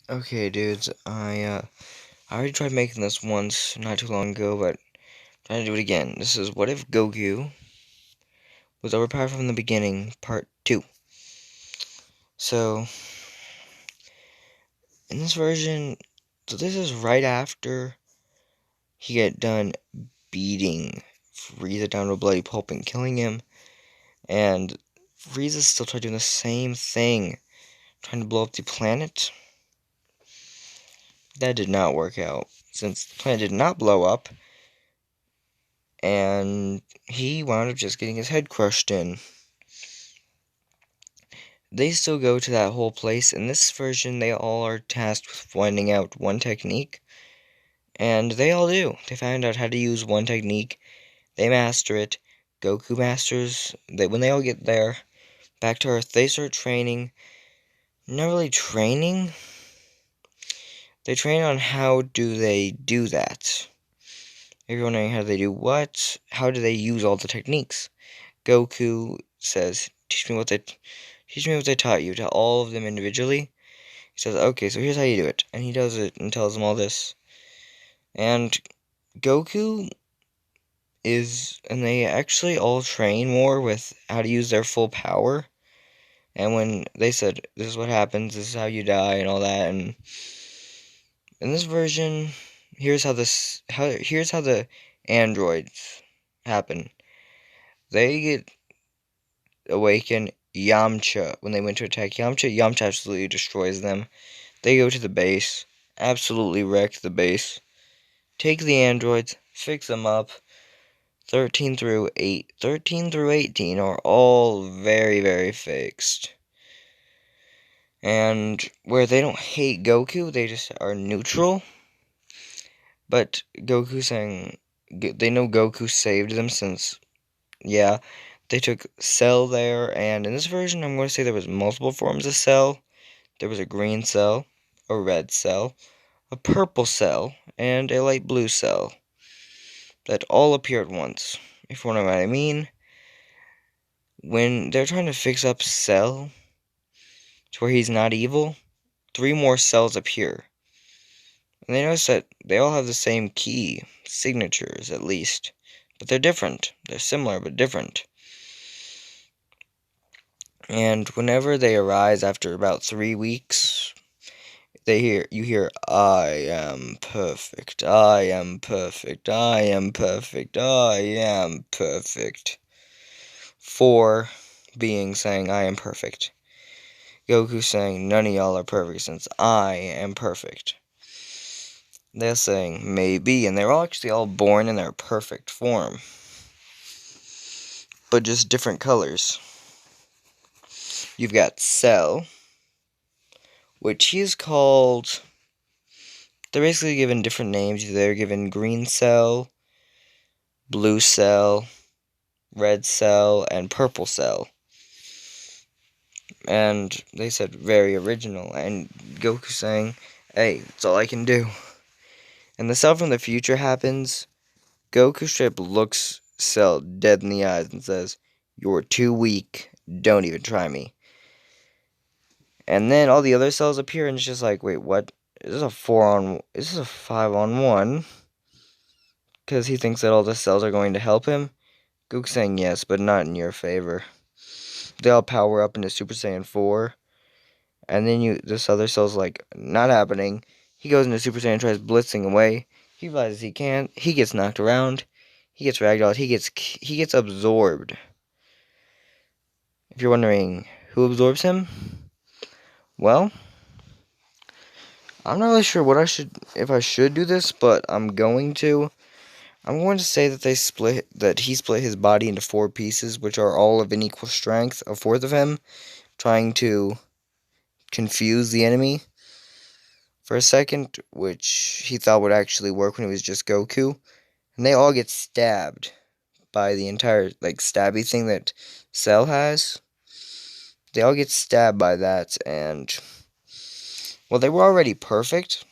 Okay, dudes, I already tried making this once not too long ago, but I'm trying to do it again. This is what if Goku was overpowered from the beginning, part 2. So, in this version, this is right after he get done beating Frieza down to a bloody pulp and killing him, and Frieza's still trying doing the same thing, trying to blow up the planet. That did not work out, since the planet did not blow up, and he wound up just getting his head crushed in. They still go to that whole place. In this version, they all are tasked with finding out one technique, and they all do. They find out how to use one technique. They master it. Goku masters. When they all get there, back to Earth, they start training. Not really training. They train on how do they do that. If you're wondering how they do what, how do they use all the techniques? Goku says, teach me what they taught you, to all of them individually. He says, okay, so here's how you do it. And he does it and tells them all this. And Goku and they actually all train more with how to use their full power. And when they said, this is what happens, this is how you die, and all that. And in this version, here's how the androids happen. They get awaken Yamcha. When they went to attack Yamcha absolutely destroys them. They go to the base, absolutely wreck the base, take the androids, fix them up. 13 through 18 are all very, very fixed. And where they don't hate Goku, they just are neutral. But Goku saying, they know Goku saved them since, yeah, they took Cell there. And in this version, I'm going to say there was multiple forms of Cell. There was a green Cell, a red Cell, a purple Cell, and a light blue Cell. That all appear at once. If you know what I mean. When they're trying to fix up Cell to where he's not evil, 3 more cells appear. And they notice that they all have the same key, signatures at least. But they're different. They're similar but different. And whenever they arise after about 3 weeks, you hear, I am perfect, I am perfect, I am perfect, I am perfect. 4 beings saying, I am perfect. Goku saying, none of y'all are perfect since I am perfect. They're saying, maybe, and they're all actually all born in their perfect form. But just different colors. You've got Cell, which he is called, they're basically given different names. They're given Green Cell, Blue Cell, Red Cell, and Purple Cell. And they said very original, and Goku saying, hey, that's all I can do. And the Cell from the future happens. Goku straight looks Cell dead in the eyes and says, you're too weak, don't even try me. And then all the other cells appear and it's just like, wait, what? Is this a 5-on-1? Because he thinks that all the cells are going to help him. Goku saying yes, but not in your favor. They all power up into Super Saiyan 4. And then this other cell's like, not happening. He goes into Super Saiyan, tries blitzing away. He realizes he can't. He gets knocked around. He gets ragdolled. He gets absorbed. If you're wondering who absorbs him, well, I'm not really sure if I should do this, but I'm going to. I'm going to say that he split his body into 4 pieces, which are all of an equal strength, a fourth of him, trying to confuse the enemy for a second, which he thought would actually work when he was just Goku. And they all get stabbed by the entire, stabby thing that Cell has. They all get stabbed by that, and, well, they were already perfect.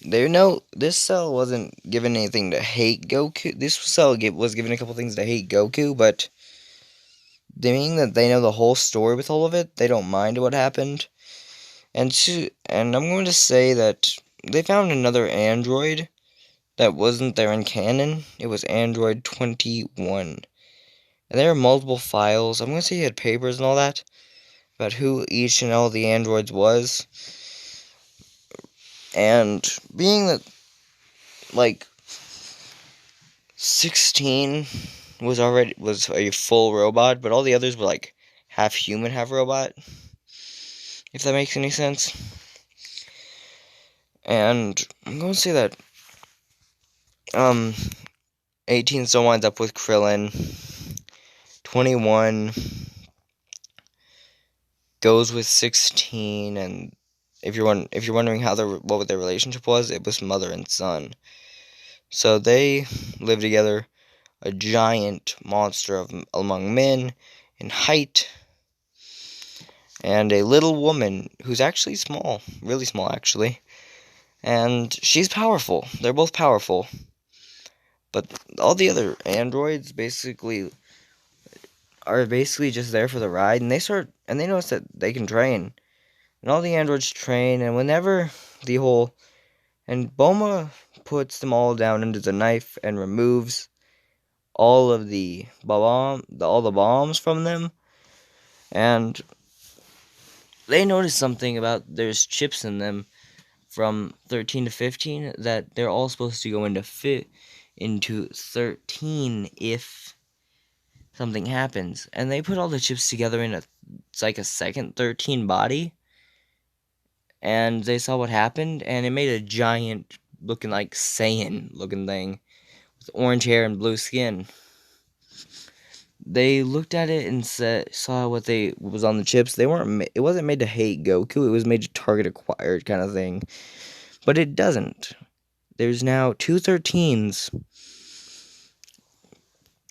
This Cell wasn't given anything to hate Goku. This Cell was given a couple things to hate Goku, but being that they know the whole story with all of it, they don't mind what happened. And I'm going to say that they found another android that wasn't there in canon. It was Android 21. And there are multiple files. I'm going to say he had papers and all that about who each and all the androids was. And being that, like, 16 was a full robot, but all the others were like half human, half robot, if that makes any sense. And I'm going to say that 18 still winds up with Krillin. 21 goes with 16, and if you're wondering what their relationship was, it was mother and son. So they live together, a giant monster among men in height, and a little woman who's actually small, really small actually, and she's powerful. They're both powerful, but all the other androids are basically just there for the ride, and they notice that they can train, and all the androids train, and Boma puts them all down under the knife and removes all of all the bombs from them, and they notice something about there's chips in them from 13 to 15 that they're all supposed to go into 13 if something happens. And they put all the chips together it's like a second 13 body. And they saw what happened, and it made a giant looking like Saiyan looking thing with orange hair and blue skin. They looked at it and saw what was on the chips. It wasn't made to hate Goku. It was made to target acquired kind of thing. But it doesn't. There's now two 13s.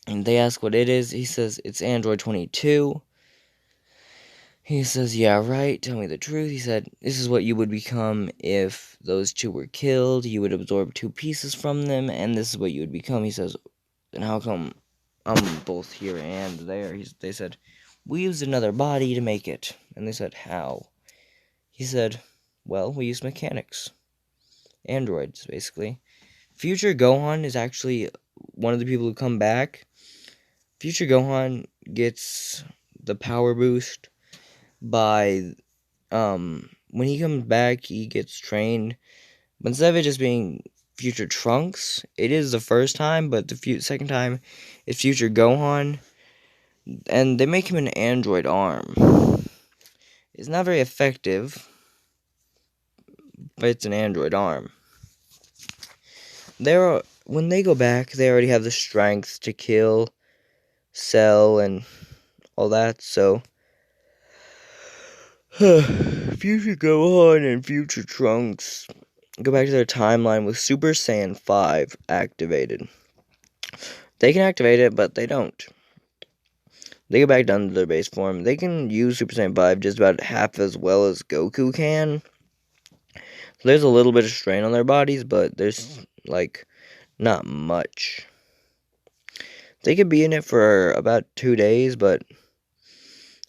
And they ask what it is. He says it's Android 22. He says, yeah, right. Tell me the truth. He said, this is what you would become if those two were killed. You would absorb two pieces from them, and this is what you would become. He says, and how come I'm both here and there? They said, we used another body to make it. And they said, how? He said, well, we used mechanics. Androids, basically. Future Gohan is actually one of the people who come back. Future Gohan gets the power boost by, when he comes back, he gets trained. But instead of it just being Future Trunks, it is the first time, but the second time it's Future Gohan. And they make him an android arm. It's not very effective, but it's an android arm. When they go back, they already have the strength to kill Cell and all that, so Future Gohan and Future Trunks go back to their timeline with Super Saiyan 5 activated. They can activate it, but they don't. They go back down to their base form. They can use Super Saiyan 5 just about half as well as Goku can. There's a little bit of strain on their bodies, but there's, not much. They could be in it for about 2 days, but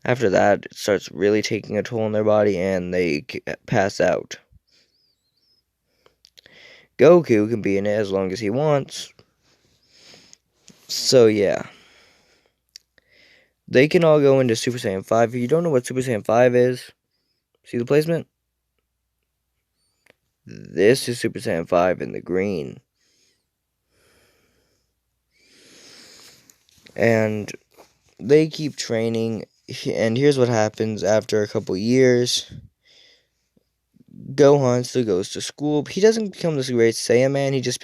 after that, it starts really taking a toll on their body, and they pass out. Goku can be in it as long as he wants. So, yeah. They can all go into Super Saiyan 5. If you don't know what Super Saiyan 5 is, see the placement? This is Super Saiyan 5 in the green. And they keep training, and here's what happens after a couple years. Gohan still goes to school. He doesn't become this great Saiyan man, he's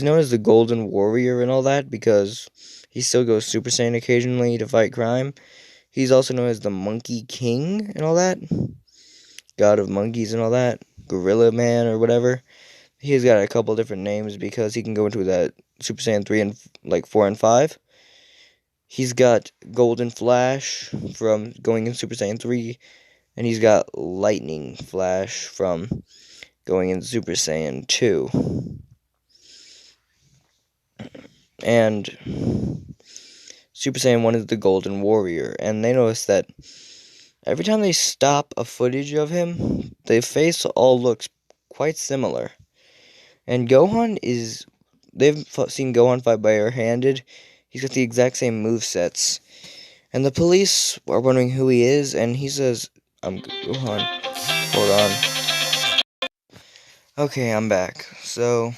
known as the Golden Warrior and all that because he still goes Super Saiyan occasionally to fight crime. He's also known as the Monkey King and all that. God of Monkeys and all that. Gorilla Man or whatever. He's got a couple different names because he can go into that Super Saiyan 3 and 4 and 5. He's got Golden Flash from going in Super Saiyan 3. And he's got Lightning Flash from going in Super Saiyan 2. And Super Saiyan 1 is the Golden Warrior. And they notice that Every time they stop a footage of him, the face all looks quite similar. And Gohan is... They've seen Gohan fight barehanded. He's got the exact same movesets. And the police are wondering who he is, and he says, I'm Gohan. Hold on. Okay, I'm back. So,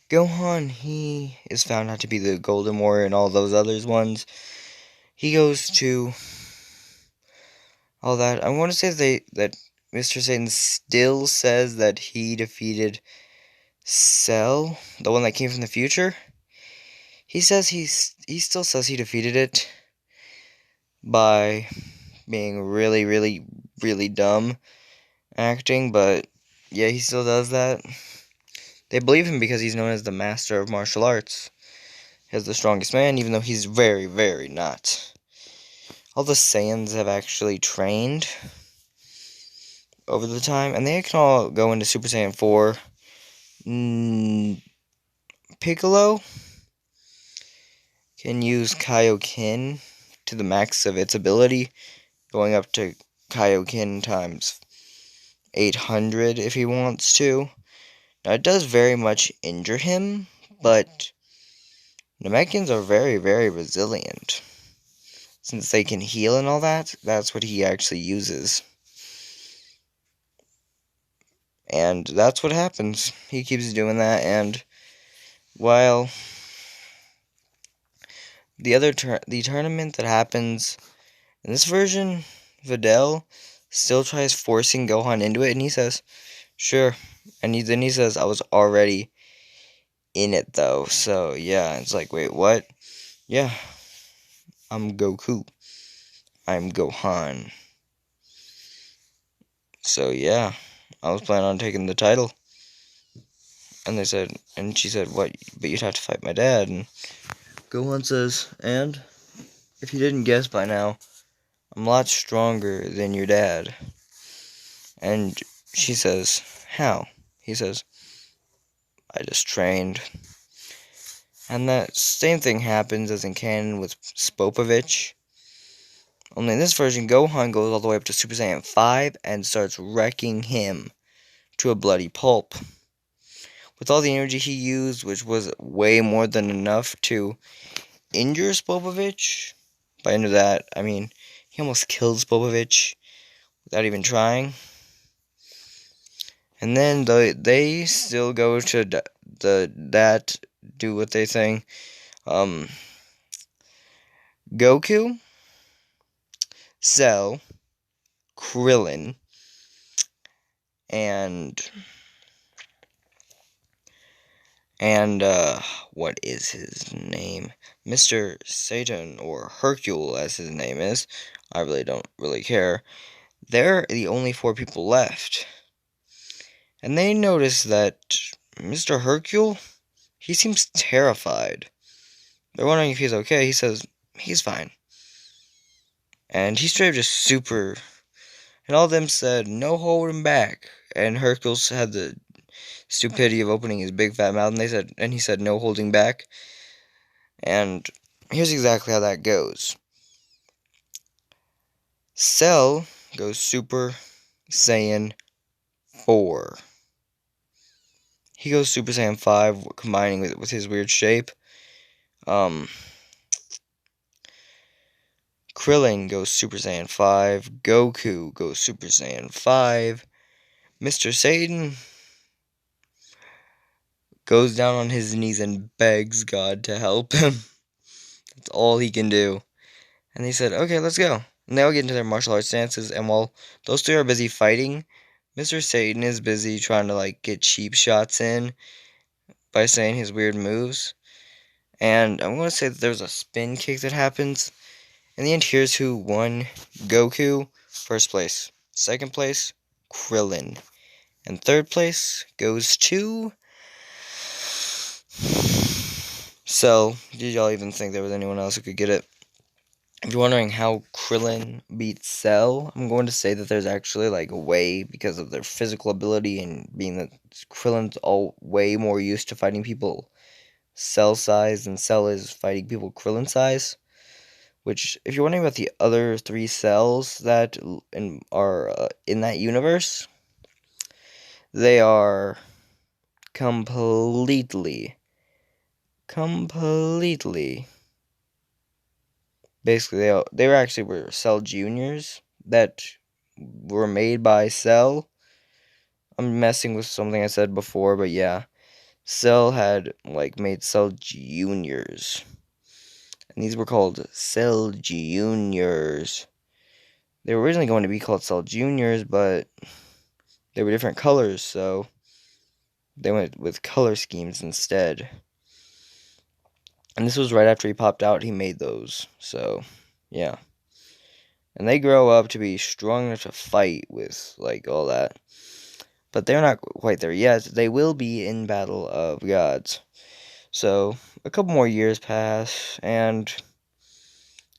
Gohan, he is found out to be the Golden Warrior and all those others ones. He goes to all that. I want to say that Mr. Satan still says that he defeated Cell, the one that came from the future. He says he still says he defeated it by being really, really, really dumb acting, but yeah, he still does that. They believe him because he's known as the master of martial arts, as the strongest man, even though he's very, very not. All the Saiyans have actually trained over the time, and they can all go into Super Saiyan 4. Piccolo can use Kaioken to the max of its ability, going up to Kaioken times 800 if he wants to. Now, it does very much injure him, but Namekians are very, very resilient. Since they can heal and all that, that's what he actually uses. And that's what happens. He keeps doing that, and while the tournament that happens in this version, Videl still tries forcing Gohan into it, and he says, sure. And then he says, I was already in it, though. So, yeah, it's like, wait, what? Yeah, I'm Goku. I'm Gohan. So, yeah, I was planning on taking the title. And she said, what? But you'd have to fight my dad. And Gohan says, and? If you didn't guess by now, I'm a lot stronger than your dad. And she says, how? He says, I just trained. And that same thing happens as in canon with Spopovich. Only in this version, Gohan goes all the way up to Super Saiyan 5 and starts wrecking him to a bloody pulp. With all the energy he used, which was way more than enough to injure Spopovich. By into that, I mean, he almost killed Spopovich without even trying. And then they still go to do what they think. Goku, Cell, Krillin, and what is his name? Mr. Satan, or Hercule as his name is. I really don't really care. They're the only 4 people left. And they notice that Mr. Hercule, he seems terrified. They're wondering if he's okay. He says he's fine. And he's straight up just super. And all of them said, no holding back. And Hercules had the stupidity of opening his big fat mouth, and he said, no holding back. And here's exactly how that goes. Cell goes Super Saiyan 4. He goes Super Saiyan 5, combining with his weird shape. Krillin goes Super Saiyan 5. Goku goes Super Saiyan 5. Mr. Satan goes down on his knees and begs God to help him. That's all he can do. And they said, okay, let's go. And they all get into their martial arts stances, and while those 3 are busy fighting, Mr. Satan is busy trying to, like, get cheap shots in by saying his weird moves. And I'm going to say that there's a spin kick that happens. In the end, here's who won. Goku, first place. Second place, Krillin. And third place goes to... So, did y'all even think there was anyone else who could get it? If you're wondering how Krillin beats Cell, I'm going to say that there's actually, like, a way because of their physical ability and being that Krillin's all way more used to fighting people Cell size than Cell is fighting people Krillin size. which, if you're wondering about the other 3 cells that are in that universe, they are completely, basically, they were Cell Juniors that were made by Cell. I'm messing with something I said before, but yeah. Cell had, made Cell Juniors. And these were called Cell Juniors. They were originally going to be called Cell Juniors, but they were different colors, so they went with color schemes instead. And this was right after he popped out, he made those. So, yeah. And they grow up to be strong enough to fight with, all that. But they're not quite there yet. They will be in Battle of Gods. So, a couple more years pass, and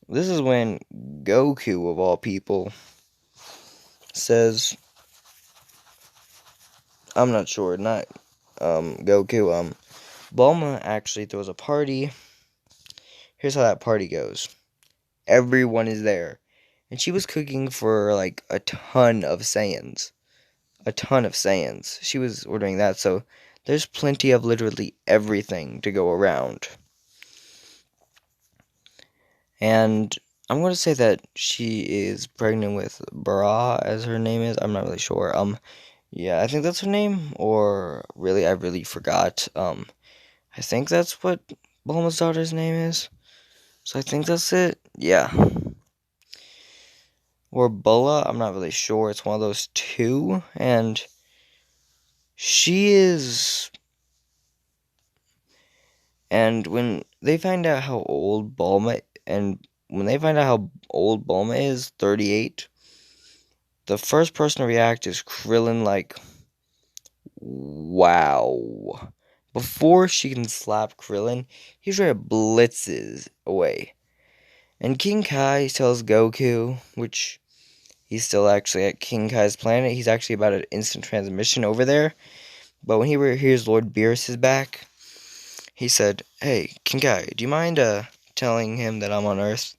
this is when Goku, of all people, says, I'm not sure, not Goku, Bulma actually throws a party. Here's how that party goes. Everyone is there. And she was cooking for, a ton of Saiyans. A ton of Saiyans. She was ordering that, so there's plenty of literally everything to go around. And I'm going to say that she is pregnant with Bra, as her name is. I'm not really sure. Yeah, I think that's her name. Or, really, I really forgot. I think that's what Bulma's daughter's name is. So I think that's it. Yeah. Or Bulla, I'm not really sure. It's one of those two. And she is... And when they find out how old Bulma... And when they find out how old Bulma is, 38, the first person to react is Krillin, wow. Before she can slap Krillin, he's ready to blitzes away. And King Kai tells Goku, which he's still actually at King Kai's planet. He's actually about an instant transmission over there. But when he hears Lord Beerus is back, he said, hey, King Kai, do you mind telling him that I'm on Earth?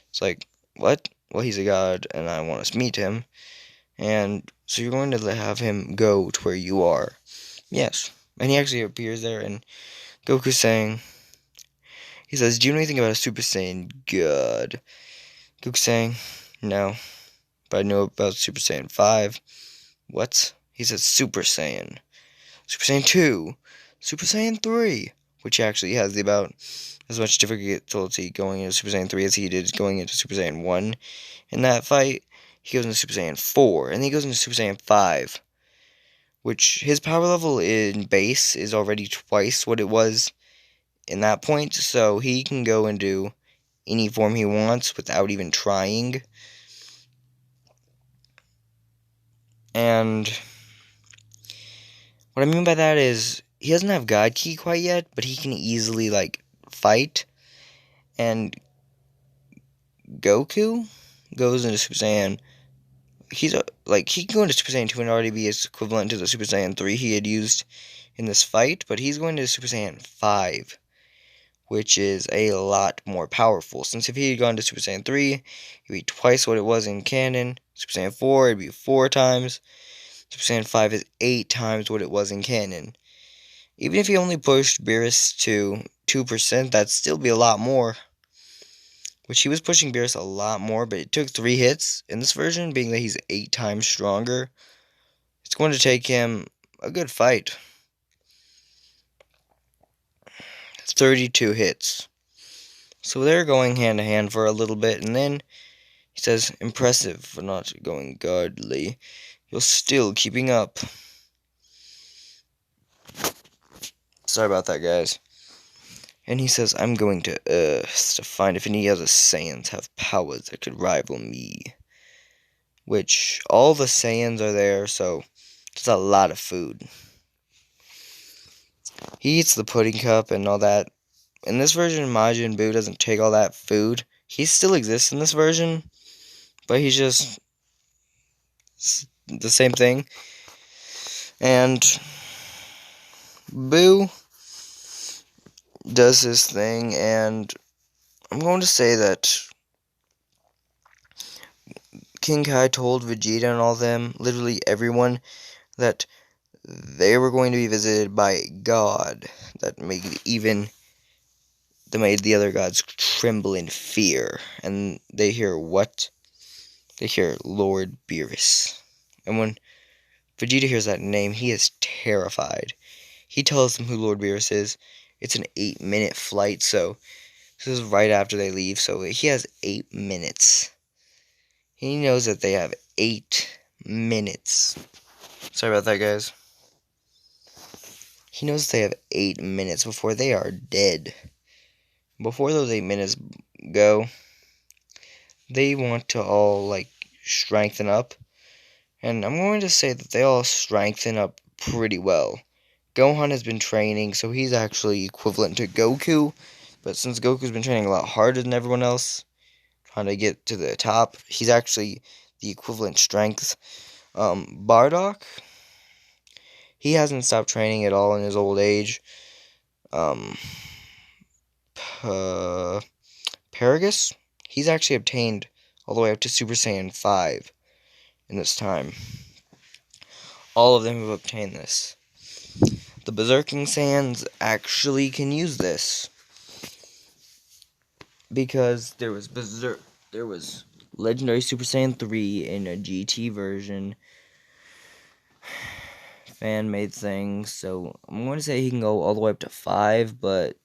It's like, what? Well, he's a god, and I want to meet him. And so you're going to have him go to where you are. Yes. And he actually appears there, and Goku's saying, he says, do you know anything about a Super Saiyan God? Goku's saying, no. But I know about Super Saiyan 5. What? He says Super Saiyan. Super Saiyan 2. Super Saiyan 3. Which actually has about as much difficulty going into Super Saiyan 3 as he did going into Super Saiyan 1. In that fight, he goes into Super Saiyan 4. And then he goes into Super Saiyan 5. Which his power level in base is already twice what it was in that point. So he can go into any form he wants without even trying. And what I mean by that is, he doesn't have God Ki quite yet, but he can easily, fight. And Goku goes into Super Saiyan. He can go into Super Saiyan 2 and already be as equivalent to the Super Saiyan 3 he had used in this fight, but he's going to Super Saiyan 5, which is a lot more powerful. Since if he had gone to Super Saiyan 3, it'd be twice what it was in canon. Super Saiyan 4, it'd be 4 times. Super Saiyan 5 is 8 times what it was in canon. Even if he only pushed Beerus to 2%, that'd still be a lot more. Which he was pushing Beerus a lot more, but it took 3 hits. In this version, being that he's 8 times stronger, it's going to take him a good fight. 32 hits. So they're going hand to hand for a little bit, and then he says, impressive for not going godly. You're still keeping up. Sorry about that, guys. And he says, I'm going to Earth to find if any other Saiyans have powers that could rival me. Which, all the Saiyans are there, so it's a lot of food. He eats the pudding cup and all that. In this version, Majin Buu doesn't take all that food. He still exists in this version, but he's just the same thing. And Buu does his thing, and I'm going to say that King Kai told Vegeta and all them, literally everyone, that they were going to be visited by God that made the other gods tremble in fear. And they hear what? They hear Lord Beerus. And when Vegeta hears that name, he is terrified. He tells them who Lord Beerus is. It's an 8-minute flight, so this is right after they leave, so he has 8 minutes. He knows that they have 8 minutes. Sorry about that, guys. He knows they have 8 minutes before they are dead. Before those 8 minutes go, they want to all, strengthen up. And I'm going to say that they all strengthen up pretty well. Gohan has been training, so he's actually equivalent to Goku. But since Goku's been training a lot harder than everyone else, trying to get to the top, he's actually the equivalent strength. Bardock, he hasn't stopped training at all in his old age. Paragus, he's actually obtained all the way up to Super Saiyan 5 in this time. All of them have obtained this. The Berserking Saiyans actually can use this, because there was Legendary Super Saiyan 3 in a GT version, fan-made thing, so I'm going to say he can go all the way up to 5, but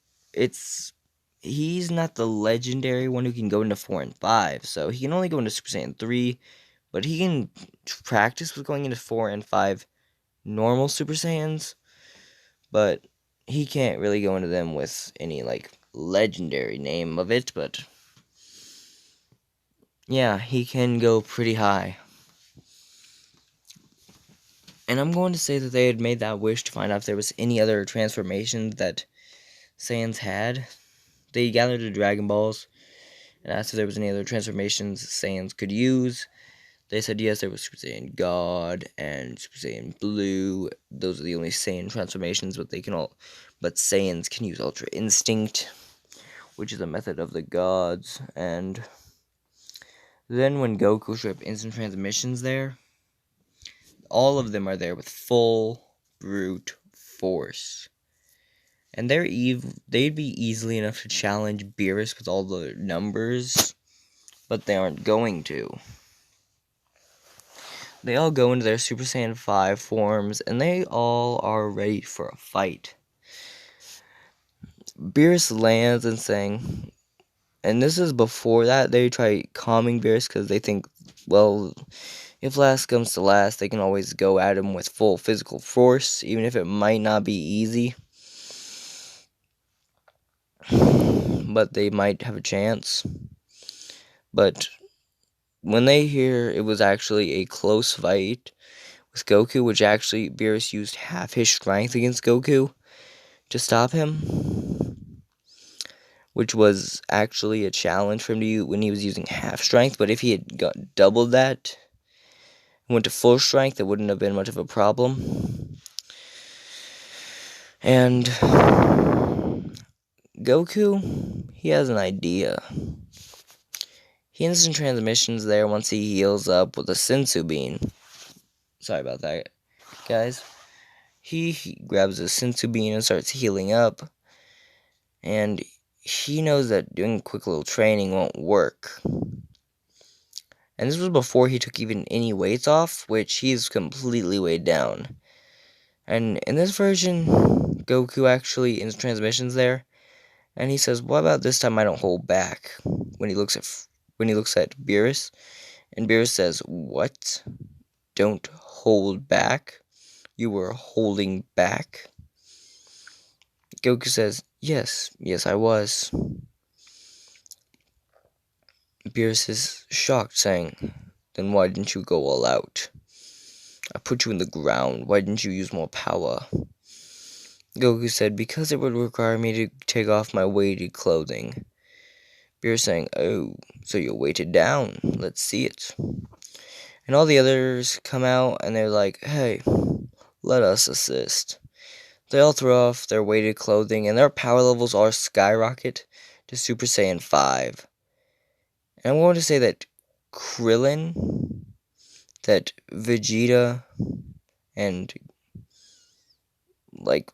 he's not the legendary one who can go into 4 and 5, so he can only go into Super Saiyan 3, but he can practice with going into 4 and 5 normal Super Saiyans, but he can't really go into them with any, legendary name of it, but yeah, he can go pretty high. And I'm going to say that they had made that wish to find out if there was any other transformations that Saiyans had. They gathered the Dragon Balls and asked if there was any other transformations Saiyans could use. They said yes, there was Super Saiyan God and Super Saiyan Blue. Those are the only Saiyan transformations, but Saiyans can use Ultra Instinct, which is a method of the gods. And then when Goku showed up instant transmissions there, all of them are there with full brute force. And they'd be easily enough to challenge Beerus with all the numbers, but they aren't going to. They all go into their Super Saiyan 5 forms, and they all are ready for a fight. Beerus lands and saying, and this is before that, they try calming Beerus because they think, well, if last comes to last, they can always go at him with full physical force, even if it might not be easy. But they might have a chance. But when they hear it was actually a close fight with Goku, which actually Beerus used half his strength against Goku to stop him, which was actually a challenge for him to use when he was using half strength. But if he had doubled that, went to full strength, it wouldn't have been much of a problem. And Goku, he has an idea. He instant transmissions there once he heals up with a Sensu Bean. Sorry about that, guys. He grabs a Sensu Bean and starts healing up. And he knows that doing quick little training won't work. And this was before he took even any weights off, which he's completely weighed down. And in this version, Goku actually instant transmissions there. And he says, what about this time I don't hold back? When he looks at Beerus. And Beerus says, what? Don't hold back? You were holding back? Goku says, yes, I was. Beerus is shocked, saying, then why didn't you go all out? I put you in the ground, why didn't you use more power? Goku said, because it would require me to take off my weighted clothing. Beerus saying, oh, so you're weighted down, let's see it. And all the others come out, and they're like, hey, let us assist. They all throw off their weighted clothing, and their power levels all skyrocket to Super Saiyan 5. And I'm going to say that Krillin that Vegeta and like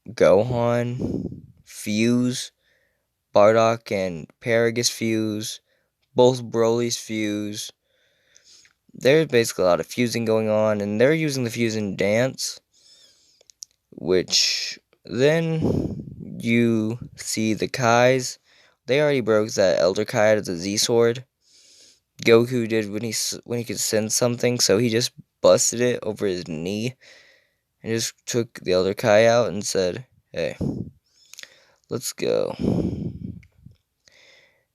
Gohan fuse, Bardock and Paragus fuse, both Broly's fuse. There's basically a lot of fusing going on, and they're using the fusion dance, which then you see the Kais. They already broke that Elder Kai out of the Z Sword. Goku did when he could sense something, so he just busted it over his knee and just took the Elder Kai out and said, "Hey, let's go."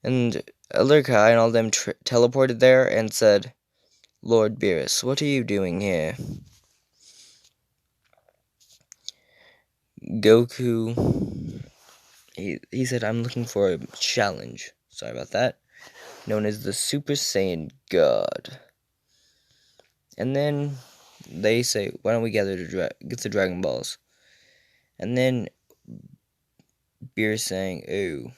And Elder Kai and all them teleported there and said, "Lord Beerus, what are you doing here?" Goku, he said, "I'm looking for a challenge." Sorry about that. Known as the Super Saiyan God. And then they say, "Why don't we gather to get the Dragon Balls?" And then Beerus saying, "Ooh."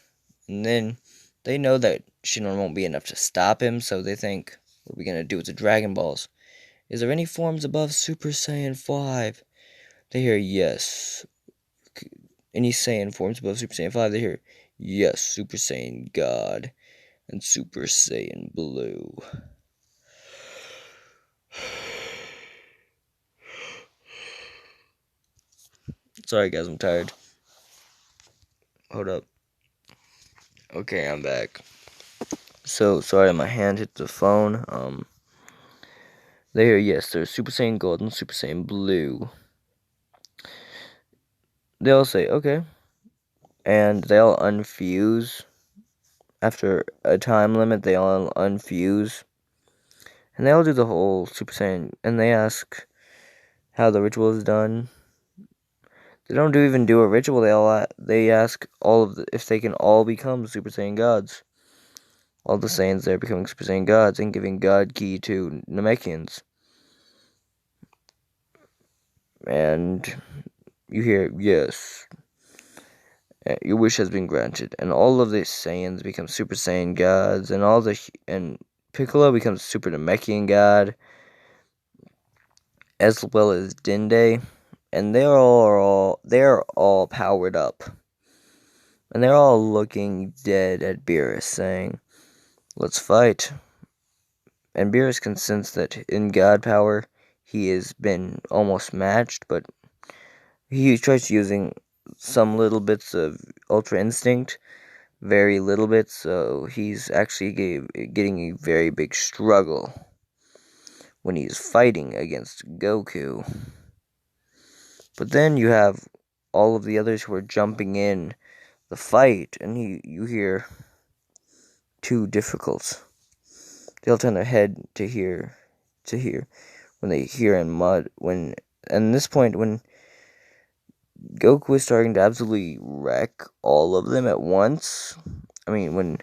And then they know that Shinron won't be enough to stop him, so they think, "What are we gonna do with the Dragon Balls? Is there any forms above Super Saiyan 5? They hear, "Yes." Any Saiyan forms above Super Saiyan 5, they hear, "Yes, Super Saiyan God and Super Saiyan Blue." Sorry guys, I'm tired. Hold up. Okay, I'm back. So, sorry, my hand hit the phone. They hear, "Yes, there's Super Saiyan Gold and Super Saiyan Blue." They all say, "Okay." And they all unfuse. After a time limit, they all unfuse. And they all do the whole Super Saiyan, and they ask how the ritual is done. They don't even do a ritual. They ask if they can all become Super Saiyan gods. All the Saiyans there becoming Super Saiyan gods and giving God Ki to Namekians. And you hear, "Yes, your wish has been granted." And all of the Saiyans become Super Saiyan gods, and Piccolo becomes Super Namekian god, as well as Dende. And they're all powered up. And they're all looking dead at Beerus, saying, "Let's fight." And Beerus can sense that in God power, he has been almost matched, but he tries using some little bits of Ultra Instinct, very little bits, so he's actually getting a very big struggle when he's fighting against Goku. But then you have all of the others who are jumping in the fight, and you hear too difficult. They all turn their head to hear when they hear in mud. And this point, when Goku is starting to absolutely wreck all of them at once, I mean, when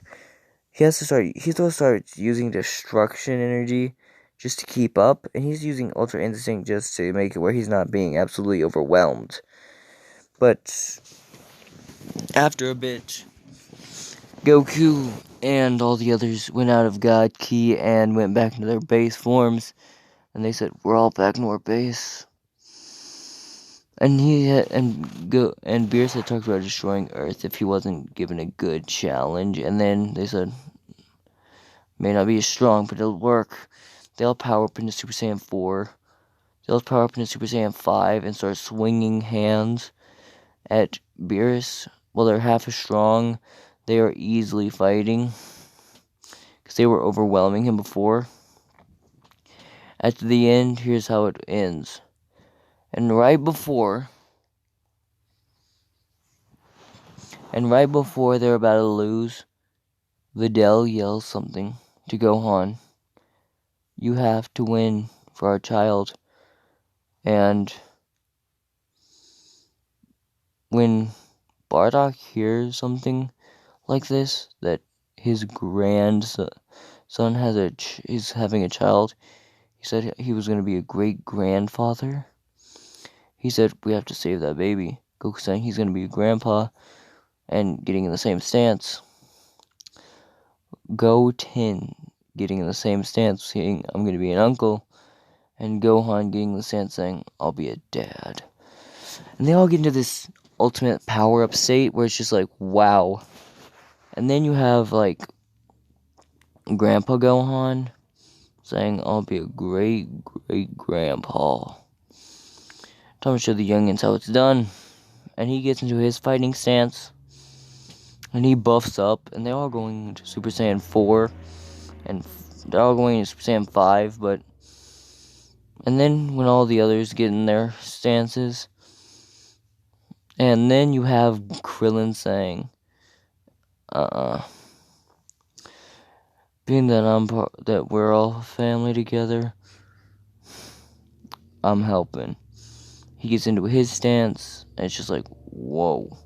he still starts using destruction energy just to keep up, and he's using Ultra Instinct just to make it where he's not being absolutely overwhelmed. But after a bit, Goku and all the others went out of God Ki and went back into their base forms, and they said, "We're all back in our base." And Beerus had talked about destroying Earth if he wasn't given a good challenge, and then they said, "May not be as strong, but it'll work." They'll power up into Super Saiyan 4. They'll power up into Super Saiyan 5 and start swinging hands at Beerus. While they're half as strong, they are easily fighting, because they were overwhelming him before. At the end, here's how it ends. And right before they're about to lose, Videl yells something to Gohan. "You have to win for our child." And when Bardock hears something like this, that his grandson is having a child, he said he was going to be a great grandfather. He said, "We have to save that baby." Goku saying he's going to be a grandpa and getting in the same stance. Goten getting in the same stance, saying, "I'm going to be an uncle." and Gohan getting the stance saying, I'll be a dad. And they all get into this ultimate power-up state where it's just like, wow. And then you have, like, Grandpa Gohan saying, I'll be a great-great-grandpa. Time to show the youngins how it's done. And he gets into his fighting stance. And he buffs up. And they're all going into Super Saiyan 4. And they're all going into Super Saiyan 5. But... And then when all the others get in their stances... And then you have Krillin saying... Being that that we're all family together... I'm helping. He gets into his stance, and it's just like, whoa.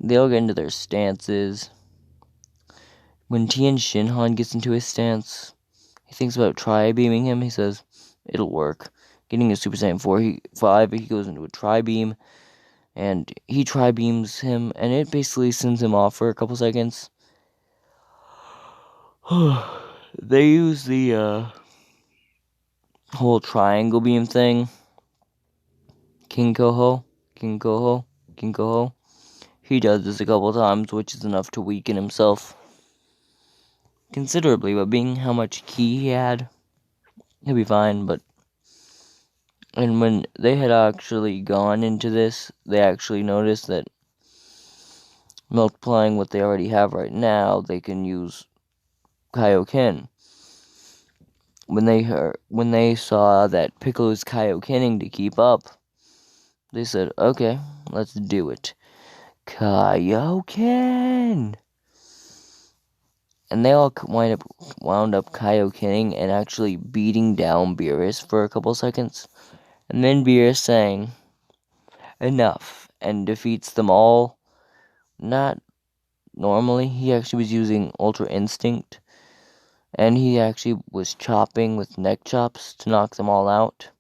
They all get into their stances. When Tien Shinhan gets into his stance, he thinks about tri-beaming him. He says, it'll work. Getting a Super Saiyan 5, he goes into a tri-beam, and he tri-beams him, and it basically sends him off for a couple seconds. They use the whole triangle beam thing. King Coho. He does this a couple times, which is enough to weaken himself considerably, but being how much ki he had, he'll be fine. And when they had actually gone into this, they actually noticed that multiplying what they already have right now, they can use Kaioken. When they saw that Piccolo's Kaiokening to keep up, they said, okay, let's do it. Kaioken! And they all wound up Kaiokening and actually beating down Beerus for a couple seconds. And then Beerus saying, enough, and defeats them all. Not normally, he actually was using Ultra Instinct. And he actually was chopping with neck chops to knock them all out.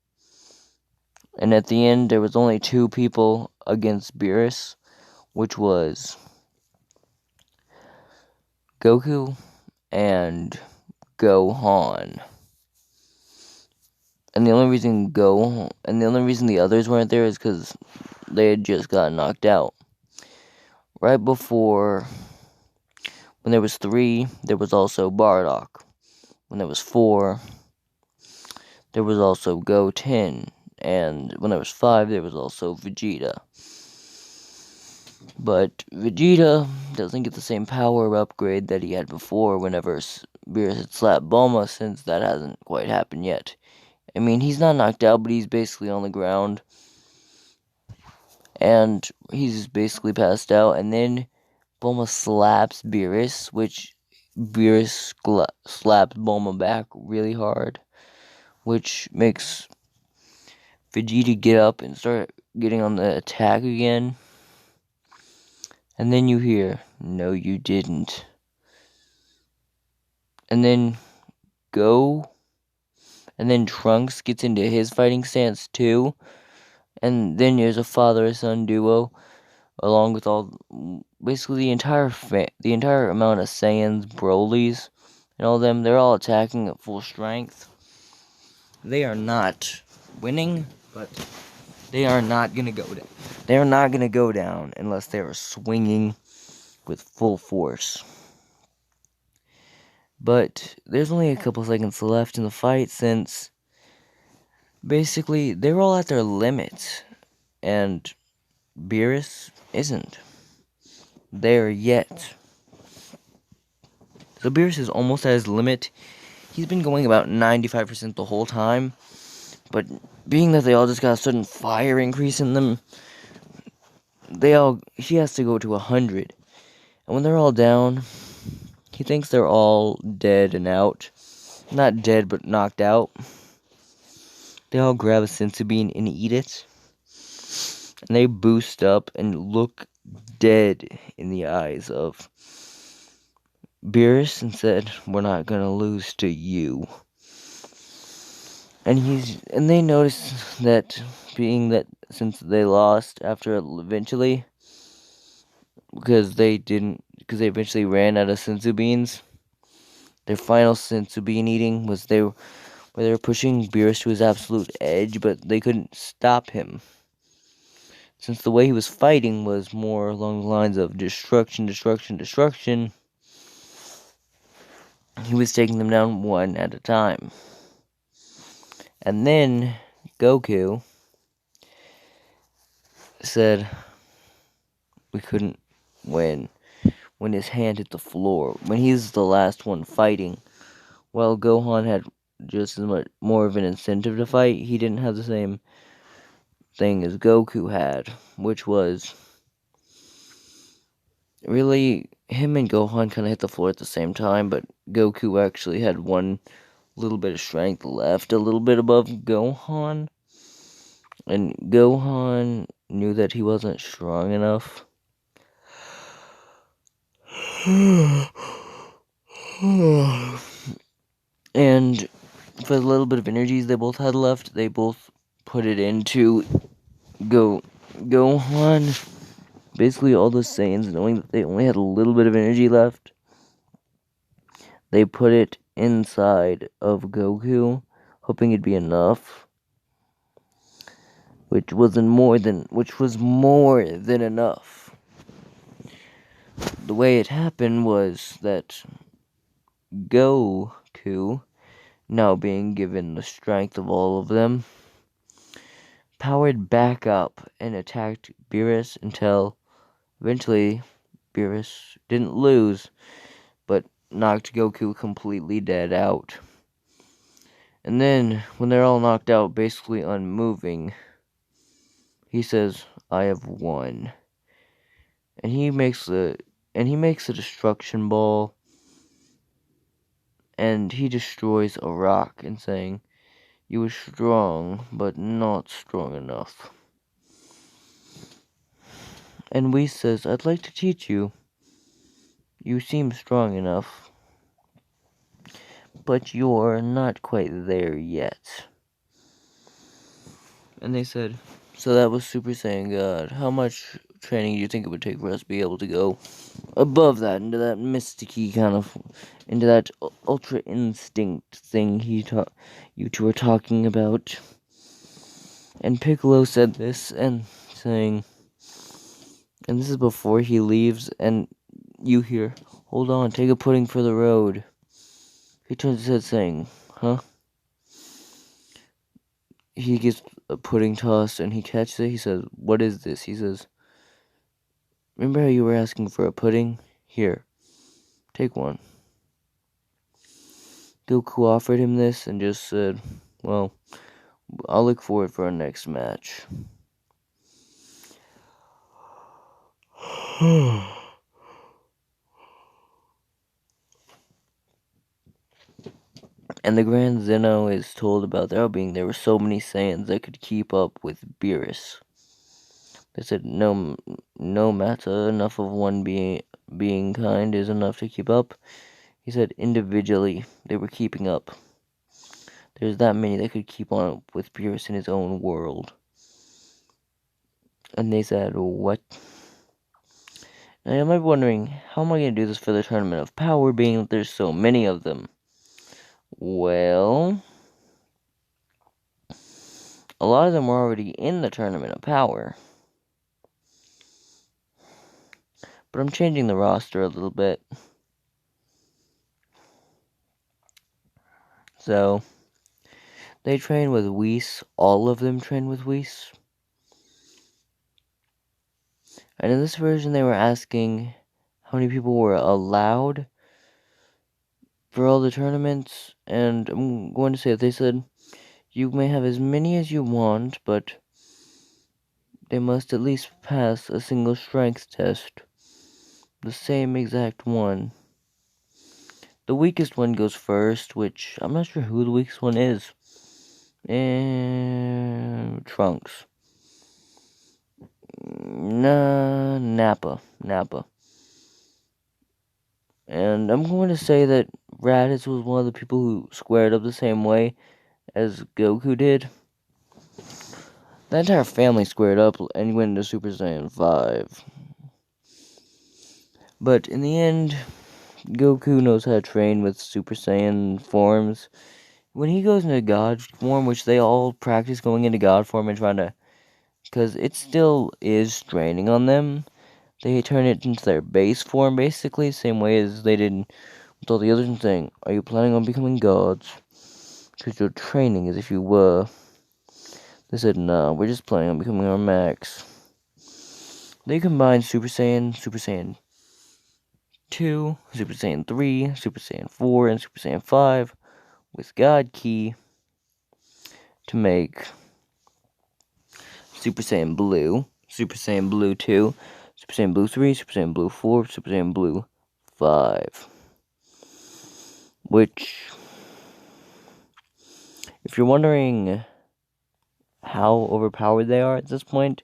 And at the end, there was only 2 people against Beerus, which was Goku and Gohan. And the only reason the others weren't there is because they had just gotten knocked out. Right before, when there was 3, there was also Bardock. When there was 4, there was also Goten. And when there was 5, there was also Vegeta. But Vegeta doesn't get the same power upgrade that he had before whenever Beerus had slapped Bulma, since that hasn't quite happened yet. I mean, he's not knocked out, but he's basically on the ground. And he's basically passed out, and then Bulma slaps Beerus, which Beerus slaps Bulma back really hard, which makes Vegeta get up and start getting on the attack again. And then you hear, no you didn't. And then Trunks gets into his fighting stance too. And then there's a father-son duo, along with basically the entire amount of Saiyans, Brolys, and all them. They're all attacking at full strength. They are not winning, but they are not gonna go down. They are not gonna go down unless they are swinging with full force. But there's only a couple seconds left in the fight, since basically they're all at their limit, and Beerus isn't there yet. So Beerus is almost at his limit. He's been going about 95% the whole time, but being that they all just got a sudden fire increase in them, he has to go to 100. And when they're all down, he thinks they're all dead and out. Not dead, but knocked out. They all grab a senzu bean and eat it. And they boost up and look dead in the eyes of Beerus and said, we're not gonna lose to you. And they notice that, being that since they lost after eventually, because they eventually ran out of senzu beans, their final senzu bean eating was where they were pushing Beerus to his absolute edge, but they couldn't stop him. Since the way he was fighting was more along the lines of destruction, destruction, destruction, he was taking them down one at a time. And then Goku said we couldn't win when his hand hit the floor, when he's the last one fighting. While Gohan had just as much more of an incentive to fight, he didn't have the same thing as Goku had, which was really him and Gohan kind of hit the floor at the same time, but Goku actually had one little bit of strength left, a little bit above Gohan, and Gohan knew that he wasn't strong enough. And for the little bit of energies they both had left, they both put it into Gohan. Basically, all the Saiyans, knowing that they only had a little bit of energy left, they put it inside of Goku, hoping it'd be enough, which was more than enough. The way it happened was that Goku, now being given the strength of all of them, powered back up and attacked Beerus until eventually Beerus didn't lose, but knocked Goku completely dead out. And then, when they're all knocked out, basically unmoving, he says, "I have won." And he makes a destruction ball, and he destroys a rock and saying, "You were strong, but not strong enough." And Whis says, "I'd like to teach you. You seem strong enough, but you're not quite there yet." And they said, "So that was Super Saiyan God. How much training do you think it would take for us to be able to go above that, into that mysticky kind of, into that ultra instinct thing you two were talking about?" And Piccolo said this, and saying, and this is before he leaves, and you hear, "Hold on, take a pudding for the road." He turns his head saying, "Huh?" He gets a pudding tossed, and he catches it. He says, "What is this?" He says, "Remember how you were asking for a pudding? Here, take one." Goku offered him this and just said, "Well, I'll look forward for our next match." And the Grand Zeno is told about there being there were so many Saiyans that could keep up with Beerus. They said no matter, enough of one being kind is enough to keep up. He said individually they were keeping up. There's that many that could keep on up with Beerus in his own world. And they said, "What?" Now you might be wondering, how am I going to do this for the Tournament of Power, being that there's so many of them? Well, a lot of them were already in the Tournament of Power. But I'm changing the roster a little bit. So, they train with Whis. All of them train with Whis. And in this version, they were asking how many people were allowed for all the tournaments. And I'm going to say that they said, you may have as many as you want, but they must at least pass a single strength test. The same exact one. The weakest one goes first, which I'm not sure who the weakest one is. Trunks. Nah, Nappa. And I'm going to say that Raditz was one of the people who squared up the same way as Goku did. The entire family squared up and went into Super Saiyan 5. But in the end, Goku knows how to train with Super Saiyan forms, when he goes into God form, which they all practice going into God form and trying to, because it still is straining on them. They turn it into their base form, basically, same way as they did with all the others, and saying, "Are you planning on becoming gods? Because you're training as if you were." They said, "No, we're just planning on becoming our max." They combined Super Saiyan 2, Super Saiyan 3, Super Saiyan 4, and Super Saiyan 5 with God Ki to make Super Saiyan Blue, Super Saiyan Blue 2, Super Saiyan Blue 3, Super Saiyan Blue 4, Super Saiyan Blue 5. Which, if you're wondering how overpowered they are at this point,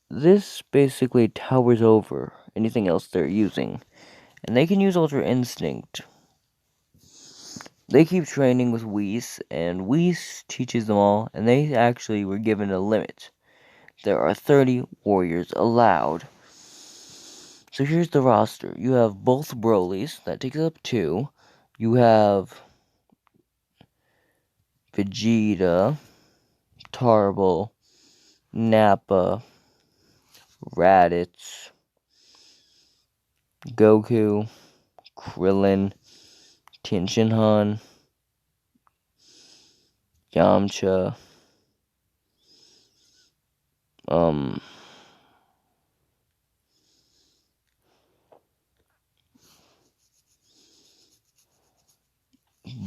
this basically towers over anything else they're using. And they can use Ultra Instinct. They keep training with Whis, and Whis teaches them all, and they actually were given a limit. There are 30 warriors allowed. So here's the roster. You have both Brolys, that takes up 2. You have Vegeta, Tarble, Nappa, Raditz, Goku, Krillin, Tenshinhan, Yamcha,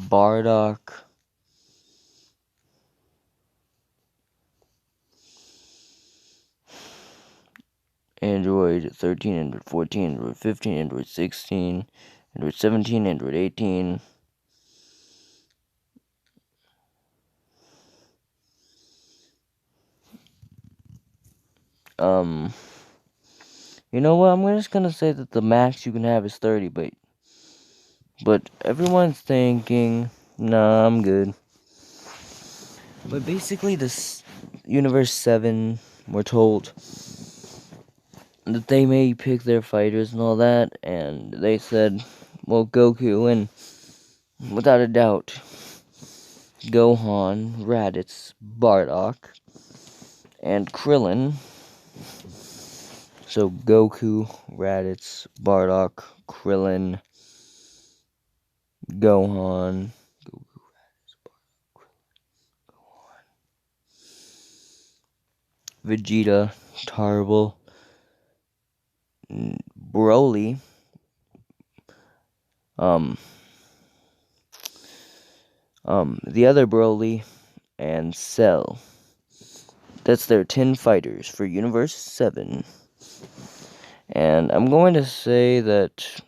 Bardock, Android 13, Android 14, Android 15, Android 16, Android 17, Android 18. You know what? I'm just gonna say that the max you can have is 30, but everyone's thinking, nah, I'm good. But basically, this Universe 7, we're told that they may pick their fighters and all that, and they said, well, Goku, and without a doubt, Gohan, Raditz, Bardock, and Krillin. So Goku, Raditz, Bardock, Krillin, Gohan, Vegeta, Tarble, Broly, the other Broly, and Cell. That's their 10 fighters for Universe 7. And I'm going to say that,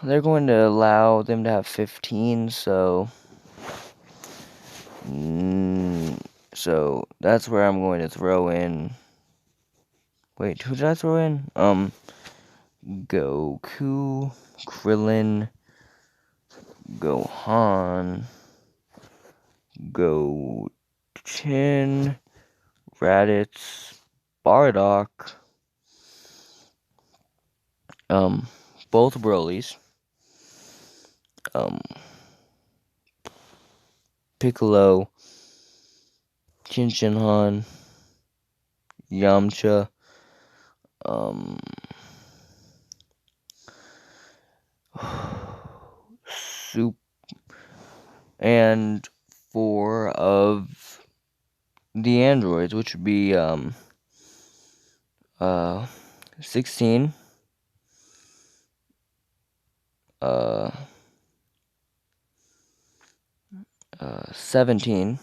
they're going to allow them to have 15, so that's where I'm going to throw in. Wait, who did I throw in? Goku, Krillin, Gohan, Goten, Raditz, Bardock, both Brolys, Piccolo, Tenshinhan, Yamcha, Soup, and 4 of the androids, which would be 16, 17,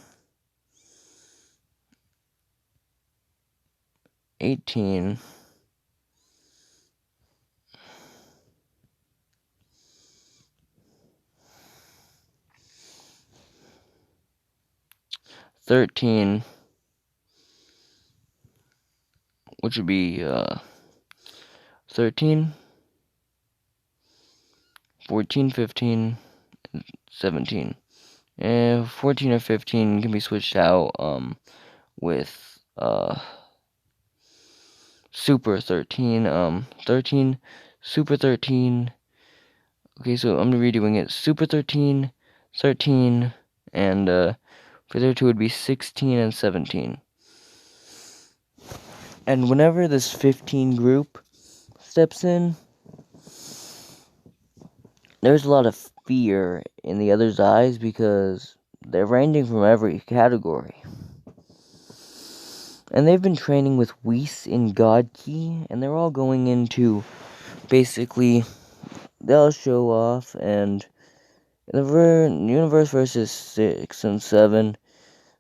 18, 13, which would be 13, 14, 15, and 17. And 14 or 15 can be switched out with Super 13, 13, Super 13. Okay, so I'm redoing it. Super 13, 13, and for there two would be 16 and 17. And whenever this 15 group steps in, there's a lot of fear in the other's eyes because they're ranging from every category. And they've been training with Whis in God Key, and they're all going into basically, they'll show off, and in the universe versus 6 and 7,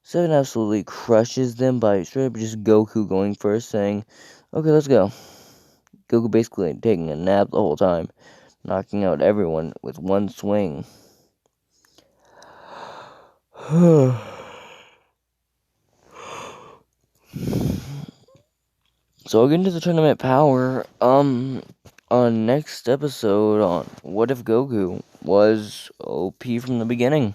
7 absolutely crushes them by straight up just Goku going first, saying, okay, let's go. Goku basically taking a nap the whole time, knocking out everyone with one swing. So I'll get into the tournament power, on next episode on What If Goku was OP from the beginning.